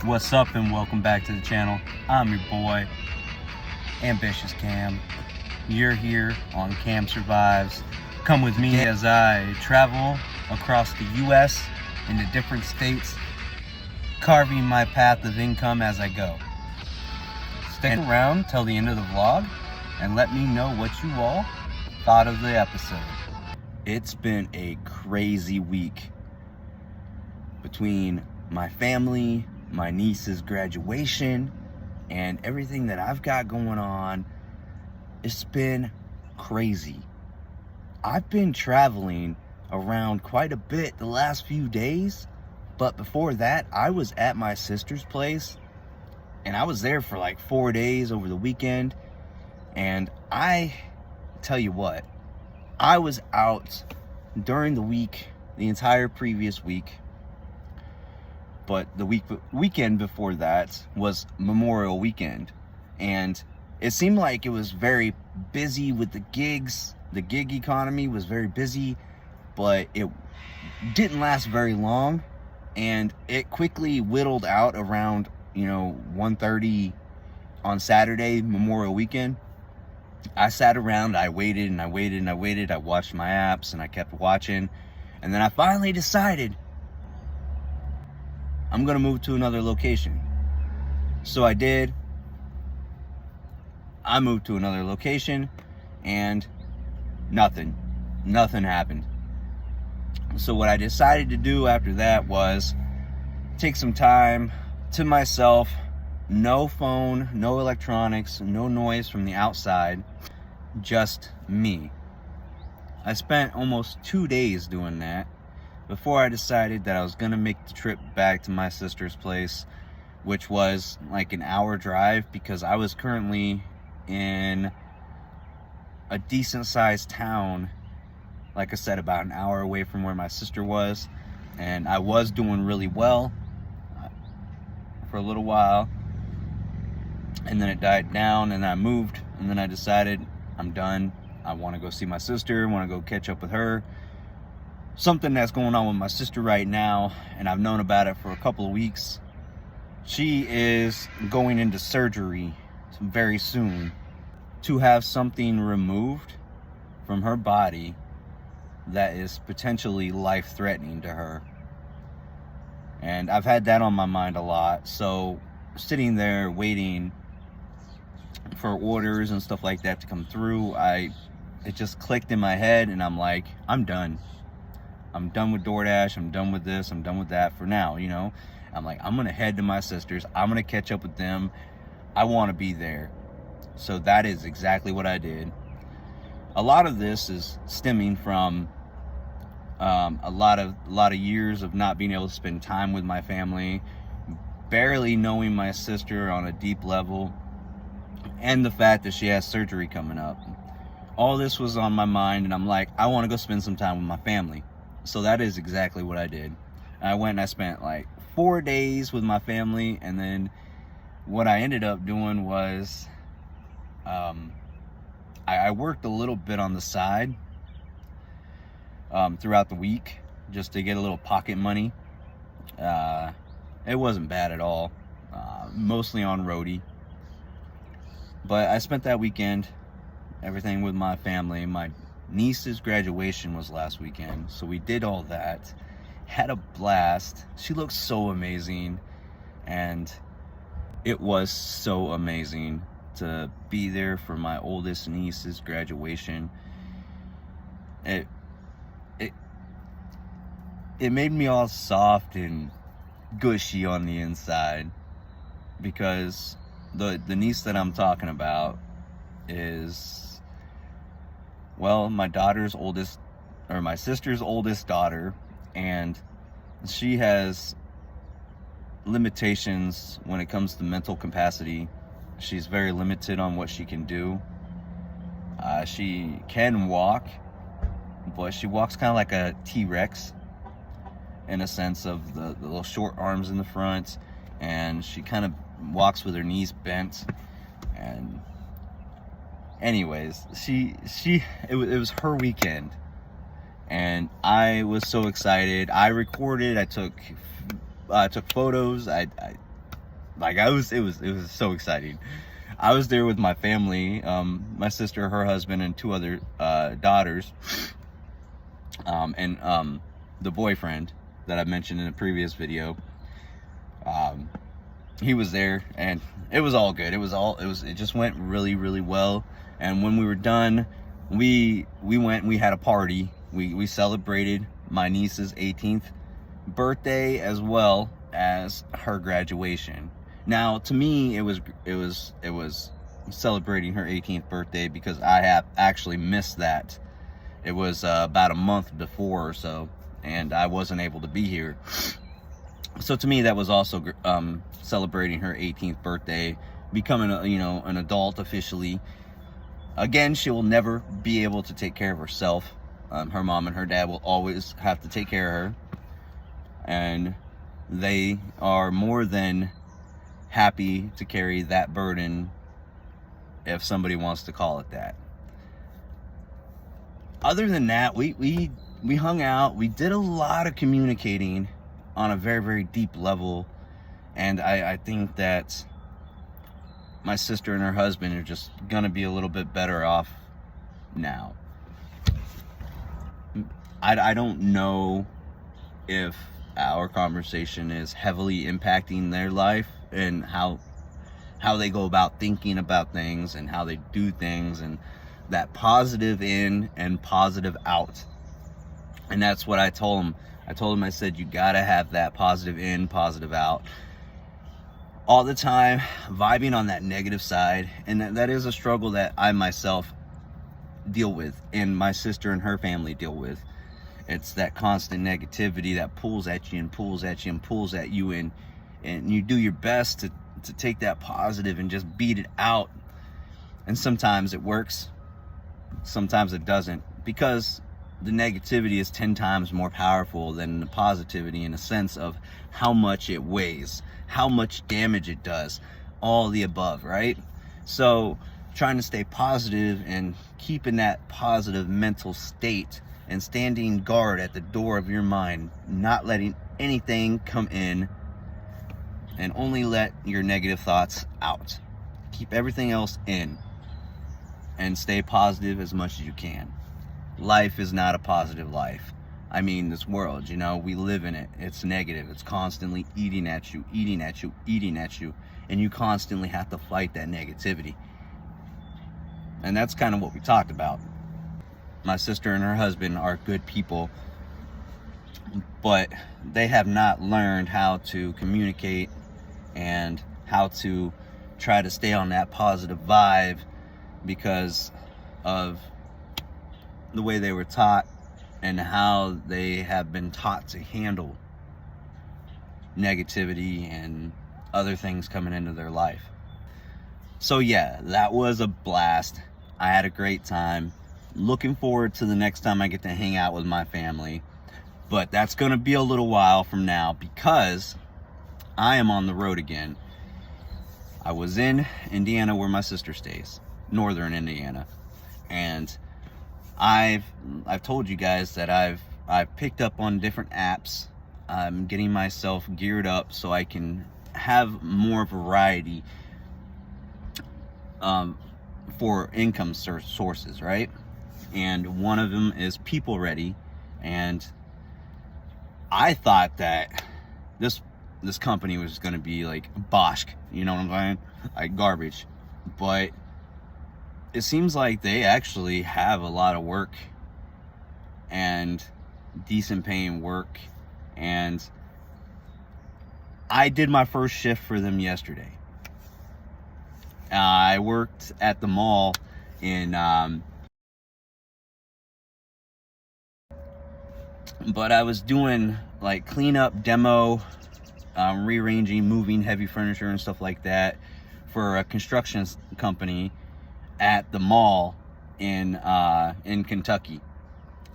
What's up and welcome back to the channel. I'm your boy, Ambitious Cam. You're here on Cam Survives. Come with me as I travel across the US into different states, carving my path of income as I go. Stick around till the end of the vlog and let me know what you all thought of the episode. It's been a crazy week between my family, my niece's graduation, and everything that I've got going on. It's been crazy. I've been traveling around quite a bit the last few days, but before that, I was at my sister's place, and I was there for like 4 days over the weekend. And I tell you what, I was out during the week, the entire previous week. But the weekend before that was Memorial Weekend, and it seemed like it was very busy with the gigs. The gig economy was very busy, but it didn't last very long, and it quickly whittled out around 1:30 on Saturday, Memorial Weekend. I sat around, I waited and I waited and I waited. I watched my apps and I kept watching, and then I finally decided I'm gonna move to another location. So I did. I moved to another location and nothing happened. So what I decided to do after that was take some time to myself. No phone, no electronics, no noise from the outside, just me. I spent almost 2 days doing that before I decided that I was gonna make the trip back to my sister's place, which was like an hour drive, because I was currently in a decent sized town, like I said, about an hour away from where my sister was. And I was doing really well for a little while, and then it died down, and I moved, and then I decided I'm done. I want to go see my sister, want to go catch up with her. Something that's going on with my sister right now, and I've known about it for a couple of weeks. She is going into surgery very soon to have something removed from her body that is potentially life-threatening to her. And I've had that on my mind a lot. So sitting there waiting for orders and stuff like that to come through, it just clicked in my head, and I'm like, I'm done. I'm done with DoorDash, I'm done with this, I'm done with that for now, I'm like, I'm gonna head to my sister's, I'm gonna catch up with them, I wanna be there. So that is exactly what I did. A lot of this is stemming from a lot of years of not being able to spend time with my family, barely knowing my sister on a deep level, and the fact that she has surgery coming up. All this was on my mind, and I'm like, I wanna go spend some time with my family. So that is exactly what I did. I went and I spent like 4 days with my family, and then what I ended up doing was I worked a little bit on the side throughout the week just to get a little pocket money. It wasn't bad at all, mostly on roadie. But I spent that weekend, everything with my family. My niece's graduation was last weekend, so we did all that, had a blast. She looks so amazing, and it was so amazing to be there for my oldest niece's graduation. It made me all soft and gushy on the inside, because the niece that I'm talking about is, well, my sister's oldest daughter, and she has limitations when it comes to mental capacity. She's very limited on what she can do. She can walk, but she walks kind of like a T-Rex, in a sense of the little short arms in the front, and she kind of walks with her knees bent. And anyways, it was her weekend, and I was so excited. I recorded, I took photos, I Like it was so exciting. I was there with my family, my sister, her husband, and two other daughters, and the boyfriend that I mentioned in a previous video. He was there, and it was all good. It just went really, really well. And when we were done, we had a party. We celebrated my niece's 18th birthday as well as her graduation. Now, to me, it was celebrating her 18th birthday because I have actually missed that. It was about a month before or so, and I wasn't able to be here. So to me, that was also celebrating her 18th birthday, becoming an adult officially. Again, she will never be able to take care of herself. Her mom and her dad will always have to take care of her, and they are more than happy to carry that burden, if somebody wants to call it that. Other than that, we hung out. We did a lot of communicating on a very, very deep level, and I think that my sister and her husband are just gonna be a little bit better off now. I don't know if our conversation is heavily impacting their life and how they go about thinking about things and how they do things, and that positive in and positive out. And that's what I told them. I said, you gotta have that positive in, positive out all the time, vibing on that negative side. And that is a struggle that I myself deal with, and my sister and her family deal with. It's that constant negativity that pulls at you and pulls at you and pulls at you, and you do your best to take that positive and just beat it out. And sometimes it works, sometimes it doesn't, because the negativity is 10 times more powerful than the positivity, in a sense of how much it weighs, how much damage it does, all the above, right? So trying to stay positive and keeping that positive mental state and standing guard at the door of your mind, not letting anything come in, and only let your negative thoughts out. Keep everything else in and stay positive as much as you can. Life is not a positive life. I mean, this world, we live in it. It's negative. It's constantly eating at you, and you constantly have to fight that negativity. And that's kind of what we talked about. My sister and her husband are good people, but they have not learned how to communicate and how to try to stay on that positive vibe because of the way they were taught and how they have been taught to handle negativity and other things coming into their life. So yeah, that was a blast. I had a great time. Looking forward to the next time I get to hang out with my family. But that's going to be a little while from now because I am on the road again. I was in Indiana where my sister stays, northern Indiana. And I've told you guys that I've picked up on different apps. I'm getting myself geared up so I can have more variety for income sources, right? And one of them is People Ready, and I thought that this company was going to be like Bosch, you know what I'm saying, like garbage, but it seems like they actually have a lot of work and decent paying work. And I did my first shift for them yesterday. I worked at the mall in but I was doing like cleanup, demo, rearranging, moving heavy furniture and stuff like that for a construction company at the mall in Kentucky.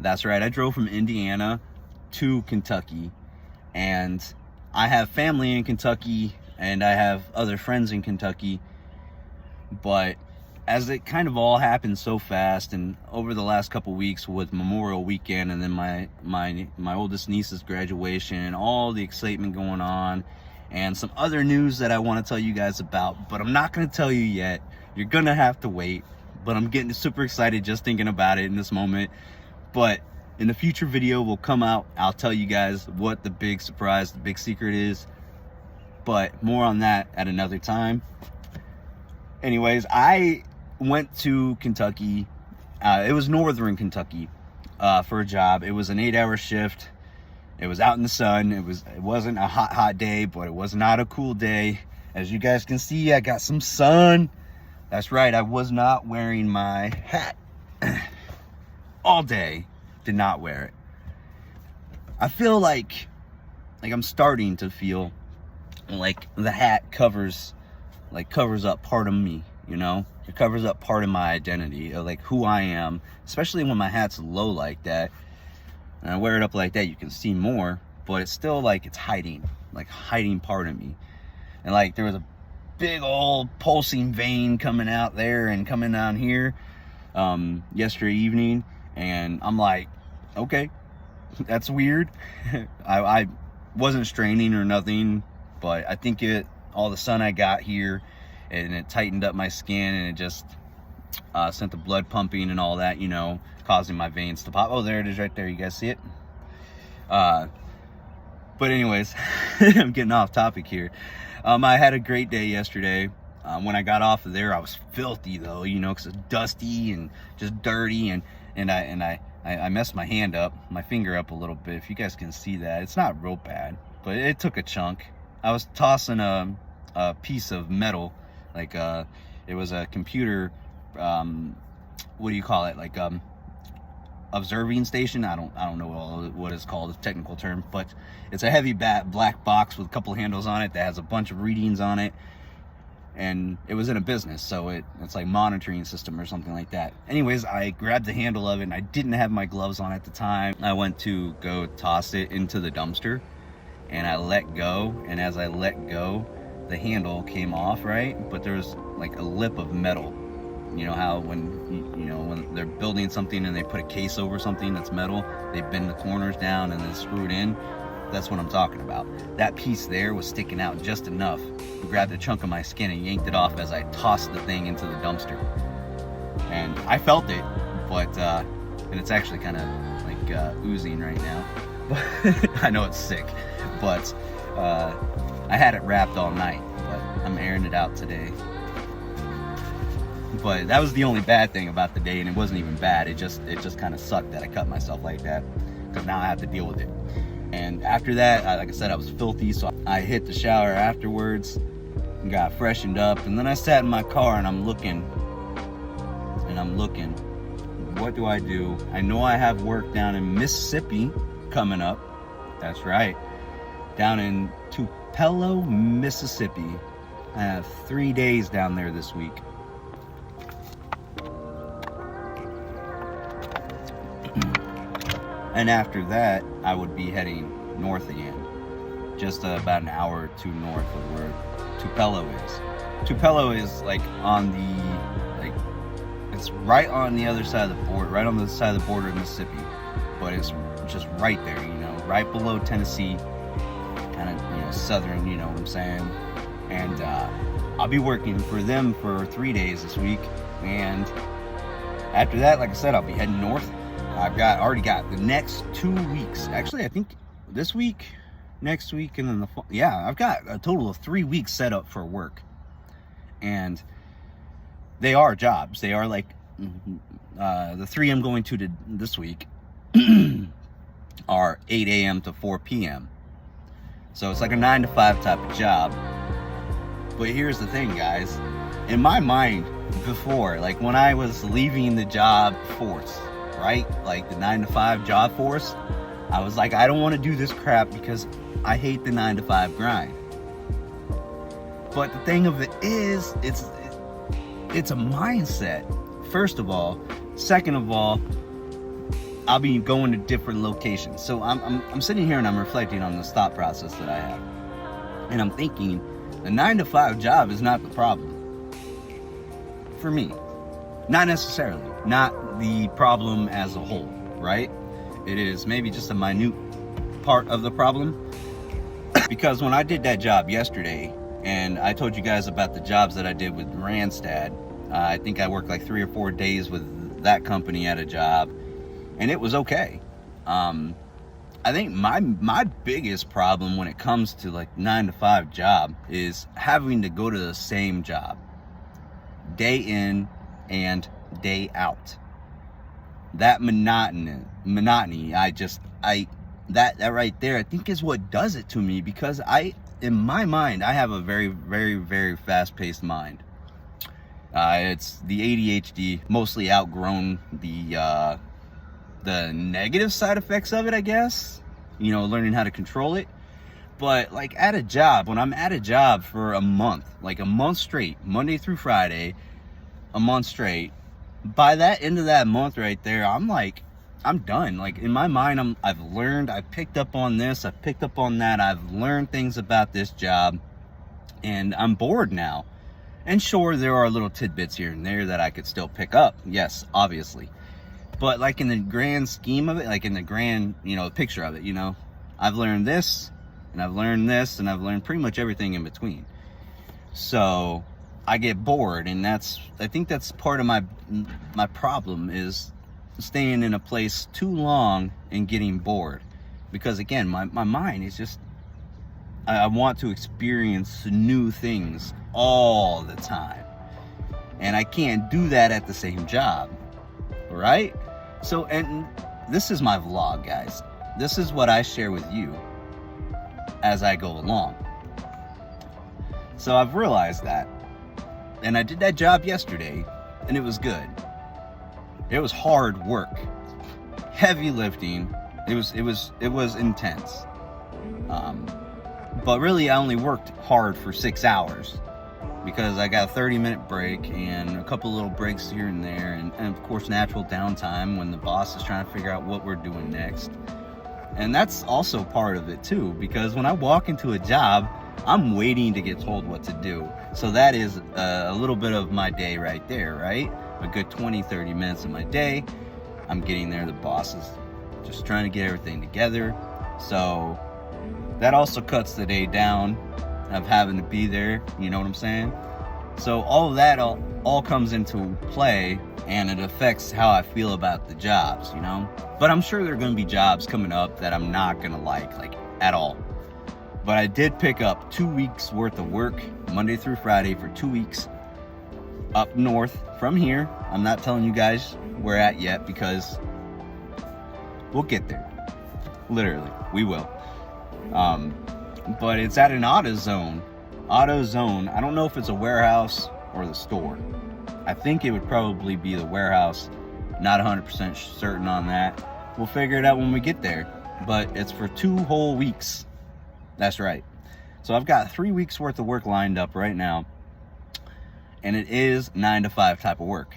That's right, I drove from Indiana to Kentucky, and I have family in Kentucky and I have other friends in Kentucky, but as it kind of all happened so fast, and over the last couple weeks with Memorial Weekend and then my oldest niece's graduation and all the excitement going on, and some other news that I want to tell you guys about, but I'm not going to tell you yet. You're going to have to wait, but I'm getting super excited just thinking about it in this moment. But in the future video will come out, I'll tell you guys what the big surprise, the big secret is, but more on that at another time. Anyways, I went to Kentucky. It was northern Kentucky for a job. It was an 8-hour shift. It was out in the sun. It wasn't a hot day, but it was not a cool day. As you guys can see, I got some sun. That's right, I was not wearing my hat all day. Did not wear it. I feel like I'm starting to feel like the hat covers up part of me, you know? It covers up part of my identity, like who I am, especially when my hat's low like that. And I wear it up like that, you can see more, but it's still like it's hiding part of me. And like there was a big old pulsing vein coming out there and coming down here yesterday evening, and I'm like, okay, that's weird. I wasn't straining or nothing, but I think all the sun I got here, and it tightened up my skin, and it just sent the blood pumping and all that, you know, causing my veins to pop. Oh, there it is right there. You guys see it? But anyways, I'm getting off topic here. I had a great day yesterday. When I got off of there, I was filthy though, you know, because it's dusty and just dirty, and I messed my hand up, my finger up a little bit. If you guys can see that, it's not real bad, but it took a chunk. I was tossing a piece of metal, like it was a computer, what do you call it, like observing station. I don't know what it's called, the technical term, but it's a heavy black box with a couple handles on it that has a bunch of readings on it, and it was in a business, so it's like monitoring system or something like that. Anyways, I grabbed the handle of it, and I didn't have my gloves on at the time. I went to go toss it into the dumpster, and I let go, and as I let go, the handle came off, right? But there was like a lip of metal. You know how when they're building something and they put a case over something that's metal, they bend the corners down and then screw it in? That's what I'm talking about. That piece there was sticking out just enough to grab a chunk of my skin and yanked it off as I tossed the thing into the dumpster. And I felt it, but and it's actually kind of like oozing right now. I know it's sick, but I had it wrapped all night, but I'm airing it out today. But that was the only bad thing about the day, and it wasn't even bad. It just kind of sucked that I cut myself like that, because now I have to deal with it. And after that, like I said, I was filthy, so I hit the shower afterwards and got freshened up, and then I sat in my car and I'm looking. What do? I know I have work down in Mississippi coming up. That's right, down in Tupelo, Mississippi. I have 3 days down there this week. And after that, I would be heading north again, just about an hour or two north of where Tupelo is. Tupelo is like it's right on the other side of the border, right on the side of the border of Mississippi, but it's just right there, you know, right below Tennessee, kind of, you know, southern, you know what I'm saying? And I'll be working for them for 3 days this week, and after that, like I said, I'll be heading north. I've already got the next 2 weeks. Actually, I think this week, next week, and then I've got a total of 3 weeks set up for work. And they are jobs. They are like the 3 I'm going to this week are 8 a.m. to 4 p.m. So it's like a 9 to 5 type of job. But here's the thing, guys. In my mind before, like when I was leaving the job force, right? Like the 9 to 5 job force, I was like, I don't want to do this crap because I hate the 9 to 5 grind. But the thing of it is, it's a mindset, first of all. Second of all, I'll be going to different locations. So I'm sitting here and I'm reflecting on this thought process that I have. And I'm thinking, the 9 to 5 job is not the problem. For me. Not necessarily. Not the problem as a whole, right? It is maybe just a minute part of the problem. Because when I did that job yesterday, and I told you guys about the jobs that I did with Randstad, I think I worked like 3 or 4 days with that company at a job, and it was okay. I think my biggest problem when it comes to like 9 to 5 job is having to go to the same job day in and day out. That monotony, that right there, I think is what does it to me, because in my mind, I have a very, very, very fast-paced mind. It's the ADHD, mostly outgrown the negative side effects of it, I guess. You know, learning how to control it. But like at a job, when I'm at a job for a month, like a month straight, Monday through Friday, a month straight, by that end of that month right there, I'm done. Like in my mind, I've learned, I picked up on this, I picked up on that, I've learned things about this job, and I'm bored now. And sure, there are little tidbits here and there that I could still pick up. Yes, obviously. But like in the grand scheme of it, like in the grand, picture of it, I've learned this, and I've learned this, and I've learned pretty much everything in between. So I get bored, and I think that's part of my problem, is staying in a place too long and getting bored. Because again, my mind is just, I want to experience new things all the time, and I can't do that at the same job, right? So, and this is my vlog, guys. This is what I share with you as I go along. So I've realized that, and I did that job yesterday, and it was good. It was hard work, heavy lifting. It was intense. But really, I only worked hard for 6 hours, because I got a 30-minute break and a couple little breaks here and there, and of course natural downtime when the boss is trying to figure out what we're doing next. And that's also part of it too, because when I walk into a job, I'm waiting to get told what to do. So that is a little bit of my day right there, right? A good 20-30 minutes of my day. I'm getting there, the boss is just trying to get everything together. So that also cuts the day down of having to be there, you know what I'm saying? So all of that all comes into play, and it affects how I feel about the jobs, But I'm sure there are going to be jobs coming up that I'm not going to like at all. But I did pick up 2 weeks worth of work, Monday through Friday, for 2 weeks up north from here. I'm not telling you guys where at yet, because we'll get there. Literally, we will. But it's at an AutoZone. I don't know if it's a warehouse or the store. I think it would probably be the warehouse. Not 100% certain on that. We'll figure it out when we get there. But it's for 2 whole weeks. That's right. So I've got 3 weeks worth of work lined up right now. And it is 9 to 5 type of work.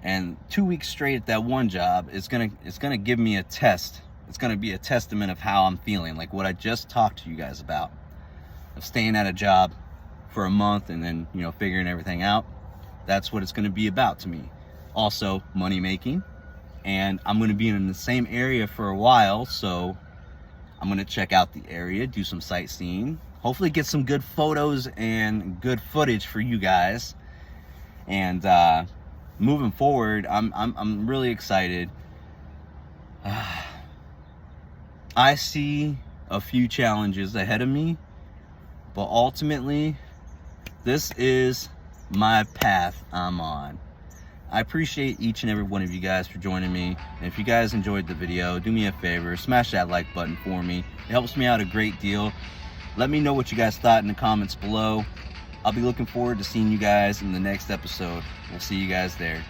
And 2 weeks straight at that one job is gonna give me a test. It's gonna be a testament of how I'm feeling, like what I just talked to you guys about, of staying at a job for a month and then figuring everything out. That's what it's gonna be about to me. Also, money making, and I'm gonna be in the same area for a while, so I'm gonna check out the area, do some sightseeing, hopefully get some good photos and good footage for you guys. And moving forward, I'm really excited. I see a few challenges ahead of me, but ultimately, this is my path I'm on. I appreciate each and every one of you guys for joining me. And if you guys enjoyed the video, do me a favor, smash that like button for me. It helps me out a great deal. Let me know what you guys thought in the comments below. I'll be looking forward to seeing you guys in the next episode. We'll see you guys there.